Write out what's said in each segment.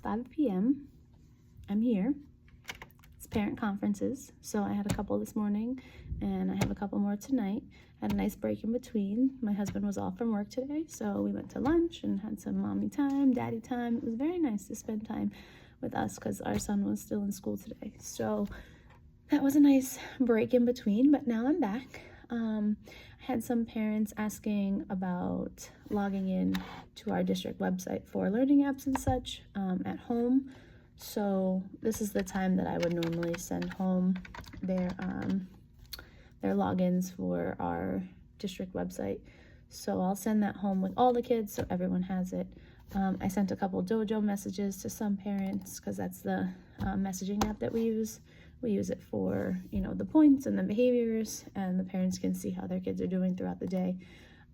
5 p.m. I'm here. It's parent conferences, so I had a couple this morning, and I have a couple more tonight. Had a nice break in between. My husband was off from work today, so we went to lunch and had some mommy time, daddy time. It was very nice to spend time with us because our son was still in school today. So that was a nice break in between, but now I'm back. I had some parents asking about logging in to our district website for learning apps and such at home. So this is the time that I would normally send home their logins for our district website. So I'll send that home with all the kids so everyone has it. I sent a couple Dojo messages to some parents because that's the messaging app that we use. We use it for, the points and the behaviors, and the parents can see how their kids are doing throughout the day.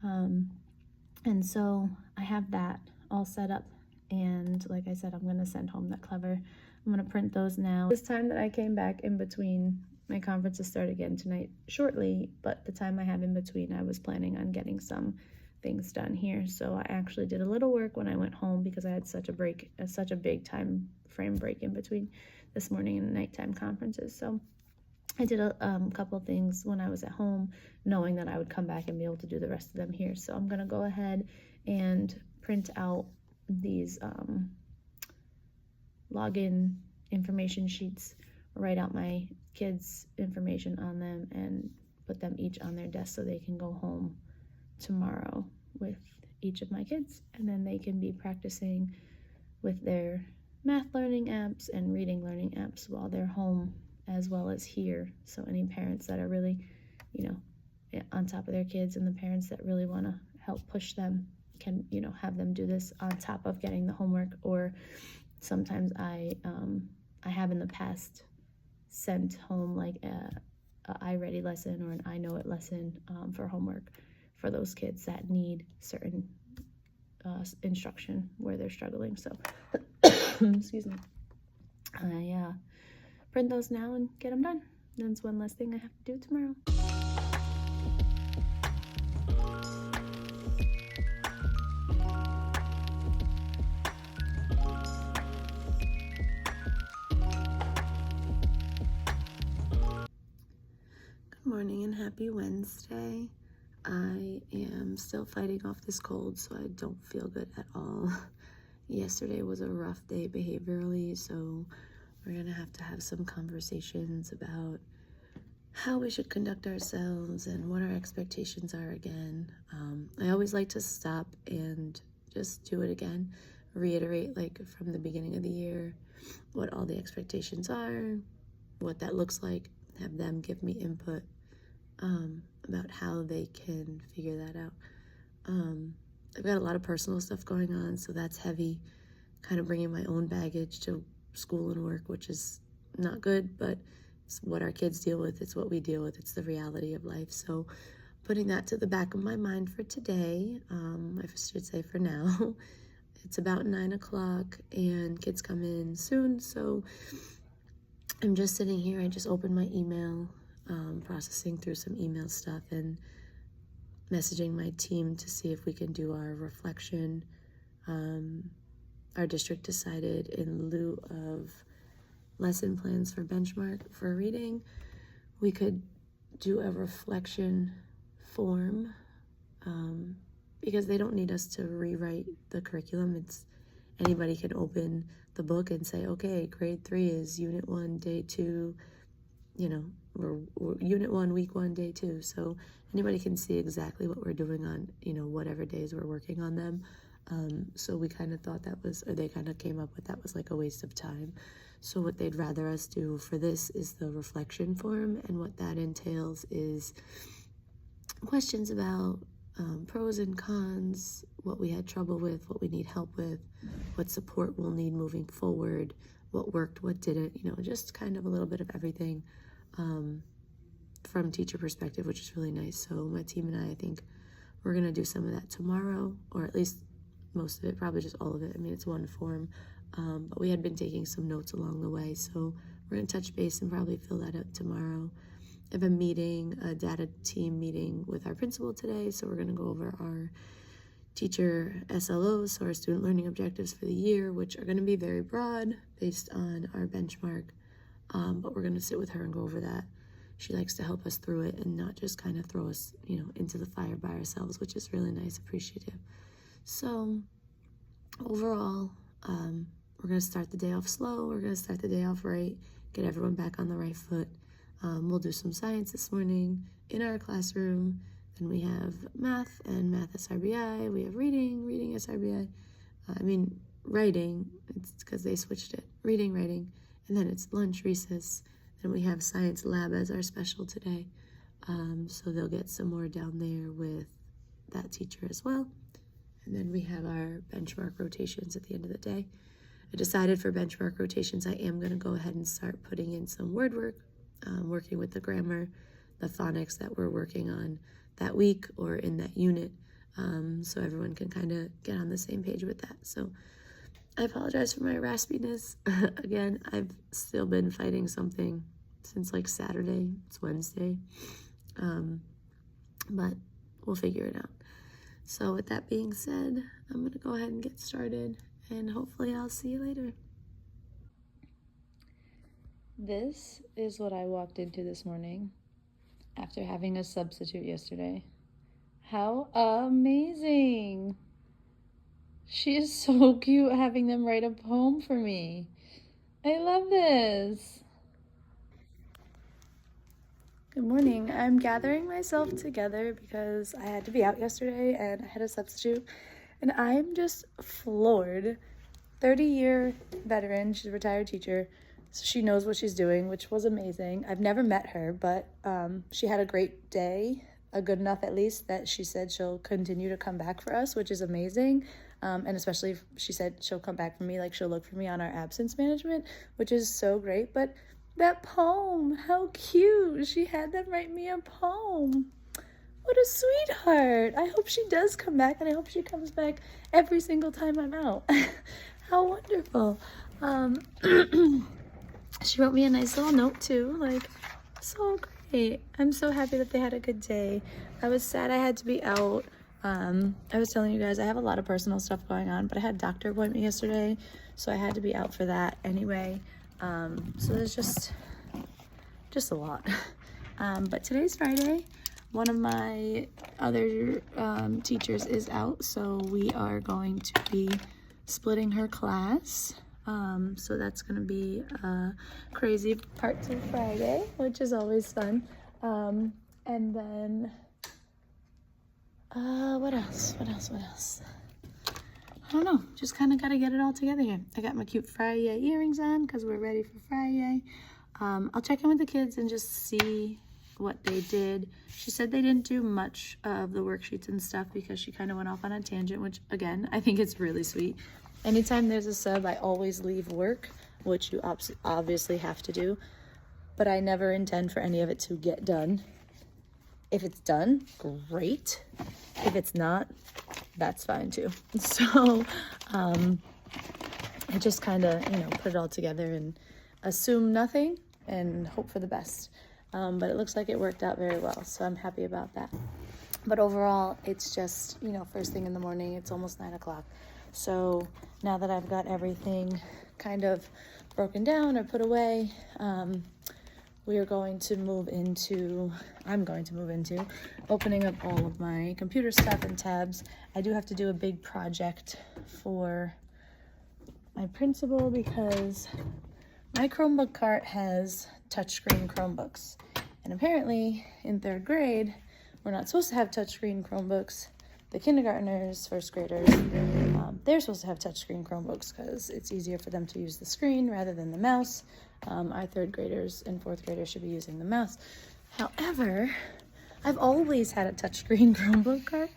And so I have that all set up. And like I said, I'm going to send home that Clever. I'm going to print those now. This time that I came back in between, my conferences start again tonight shortly, but the time I have in between, I was planning on getting some things done here. So I actually did a little work when I went home because I had such a big time frame break in between this morning and nighttime conferences. So I did a couple things when I was at home, knowing that I would come back and be able to do the rest of them here. So I'm going to go ahead and print out these login information sheets, write out my kids' information on them, and put them each on their desk so they can go home tomorrow with each of my kids, and then they can be practicing with their math learning apps and reading learning apps while they're home as well as here. So any parents that are really, on top of their kids, and the parents that really want to help push them can, have them do this on top of getting the homework. Or sometimes I have in the past sent home like a iReady lesson or an I Know It lesson for homework for those kids that need certain instruction where they're struggling. So excuse me, I print those now and get them done. That's one less thing I have to do tomorrow. Good morning and happy Wednesday. I am still fighting off this cold, so I don't feel good at all. Yesterday was a rough day behaviorally, so we're gonna have to have some conversations about how we should conduct ourselves and what our expectations are again. I always like to stop and just do it again, reiterate like from the beginning of the year what all the expectations are, what that looks like, have them give me input about how they can figure that out. I've got a lot of personal stuff going on, so that's heavy, kind of bringing my own baggage to school and work, which is not good, but it's what our kids deal with. It's what we deal with. It's the reality of life. So putting that to the back of my mind for today, I should say for now. It's about 9 o'clock and kids come in soon, so I'm just sitting here. I just opened my email, processing through some email stuff and messaging my team to see if we can do our reflection. Our district decided, in lieu of lesson plans for benchmark for reading, we could do a reflection form because they don't need us to rewrite the curriculum. It's anybody can open the book and say, okay, grade 3 is unit 1, day 2, or unit 1, week 1, day 2. So anybody can see exactly what we're doing on, whatever days we're working on them. So we kind of thought they kind of came up with that was like a waste of time. So what they'd rather us do for this is the reflection form, and what that entails is questions about pros and cons, what we had trouble with, what we need help with, what support we'll need moving forward, what worked, what didn't, just kind of a little bit of everything from teacher perspective, which is really nice. So my team and I think we're going to do some of that tomorrow, or at least most of it, probably just all of it. I mean, it's one form, but we had been taking some notes along the way, so we're going to touch base and probably fill that out tomorrow. I have a data team meeting with our principal today, so we're going to go over our teacher SLOs, so our student learning objectives for the year, which are going to be very broad based on our benchmark, but we're going to sit with her and go over that. She likes to help us through it and not just kind of throw us, into the fire by ourselves, which is really nice, appreciative. So overall, we're going to start the day off slow. We're going to start the day off right, get everyone back on the right foot. We'll do some science this morning in our classroom. Then we have math and math SRBI. We have reading SRBI. Writing, it's because they switched it. Reading. And then it's lunch, recess. Then we have science lab as our special today. So they'll get some more down there with that teacher as well. And then we have our benchmark rotations at the end of the day. I decided for benchmark rotations, I am going to go ahead and start putting in some word work, working with the grammar, the phonics that we're working on that week or in that unit, so everyone can kind of get on the same page with that. So I apologize for my raspiness. Again, I've still been fighting something since like Saturday. It's Wednesday, but we'll figure it out. So with that being said, I'm going to go ahead and get started, and hopefully I'll see you later. This is what I walked into this morning after having a substitute yesterday. How amazing! She is so cute having them write a poem for me. I love this. Good morning. I'm gathering myself together because I had to be out yesterday and I had a substitute, and I'm just floored. 30-year veteran, she's a retired teacher, so she knows what she's doing, which was amazing. I've never met her, but she had a great day, good enough at least that she said she'll continue to come back for us, which is amazing. And especially if she said she'll come back for me, like she'll look for me on our absence management, which is so great. But that poem, how cute. She had them write me a poem. What a sweetheart. I hope she does come back, and I hope she comes back every single time I'm out. How wonderful. She wrote me a nice little note too, like, so great. I'm so happy that they had a good day. I was sad I had to be out. I was telling you guys I have a lot of personal stuff going on, but I had a doctor appointment yesterday, so I had to be out for that anyway. So there's just a lot. But today's Friday. One of my other teachers is out, so we are going to be splitting her class. So that's going to be a crazy part to Friday, which is always fun. And then, what else? I don't know. Just kind of got to get it all together here. I got my cute Friday earrings on because we're ready for Friday. I'll check in with the kids and just see what they did. She said they didn't do much of the worksheets and stuff because she kind of went off on a tangent, which again, I think it's really sweet. Anytime there's a sub, I always leave work, which you obviously have to do, but I never intend for any of it to get done. If it's done, great. If it's not, that's fine too. So I just kind of, put it all together and assume nothing and hope for the best. But it looks like it worked out very well, so I'm happy about that. But overall, it's just, first thing in the morning, it's almost 9 o'clock. So now that I've got everything kind of broken down or put away, I'm going to move into opening up all of my computer stuff and tabs. I do have to do a big project for my principal because my Chromebook cart has touchscreen Chromebooks. And apparently in 3rd grade, we're not supposed to have touchscreen Chromebooks. The kindergartners, first graders, they're supposed to have touchscreen Chromebooks because it's easier for them to use the screen rather than the mouse. Our 3rd graders and 4th graders should be using the mouse. However, I've always had a touchscreen Chromebook cart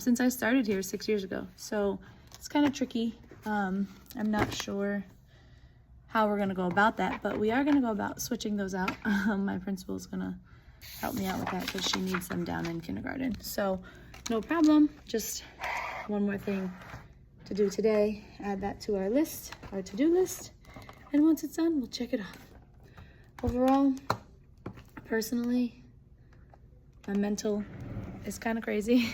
since I started here 6 years ago. So it's kind of tricky. I'm not sure how we're going to go about that, but we are going to go about switching those out. My principal is going to help me out with that because she needs them down in kindergarten. So no problem. Just one more thing to do today. Add that to our list, our to-do list. And once it's done, we'll check it off. Overall, personally, my mental is kind of crazy.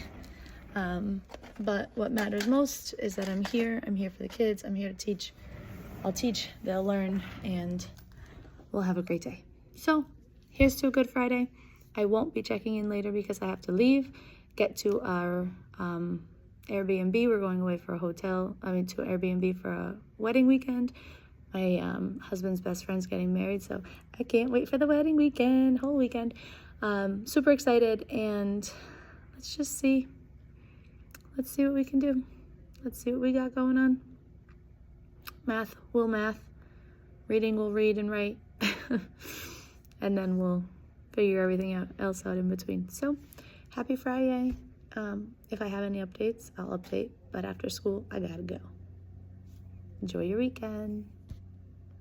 But what matters most is that I'm here. I'm here for the kids. I'm here to teach. I'll teach, they'll learn, and we'll have a great day. So here's to a good Friday. I won't be checking in later because I have to leave, get to our Airbnb. We're going away for to an Airbnb for a wedding weekend. My husband's best friend's getting married, so I can't wait for the wedding weekend, whole weekend. Super excited, and let's just see. Let's see what we can do. Let's see what we got going on. Math will math. Reading will read and write. And then we'll figure everything else out in between. So, happy Friday. If I have any updates, I'll update. But after school, I gotta go. Enjoy your weekend.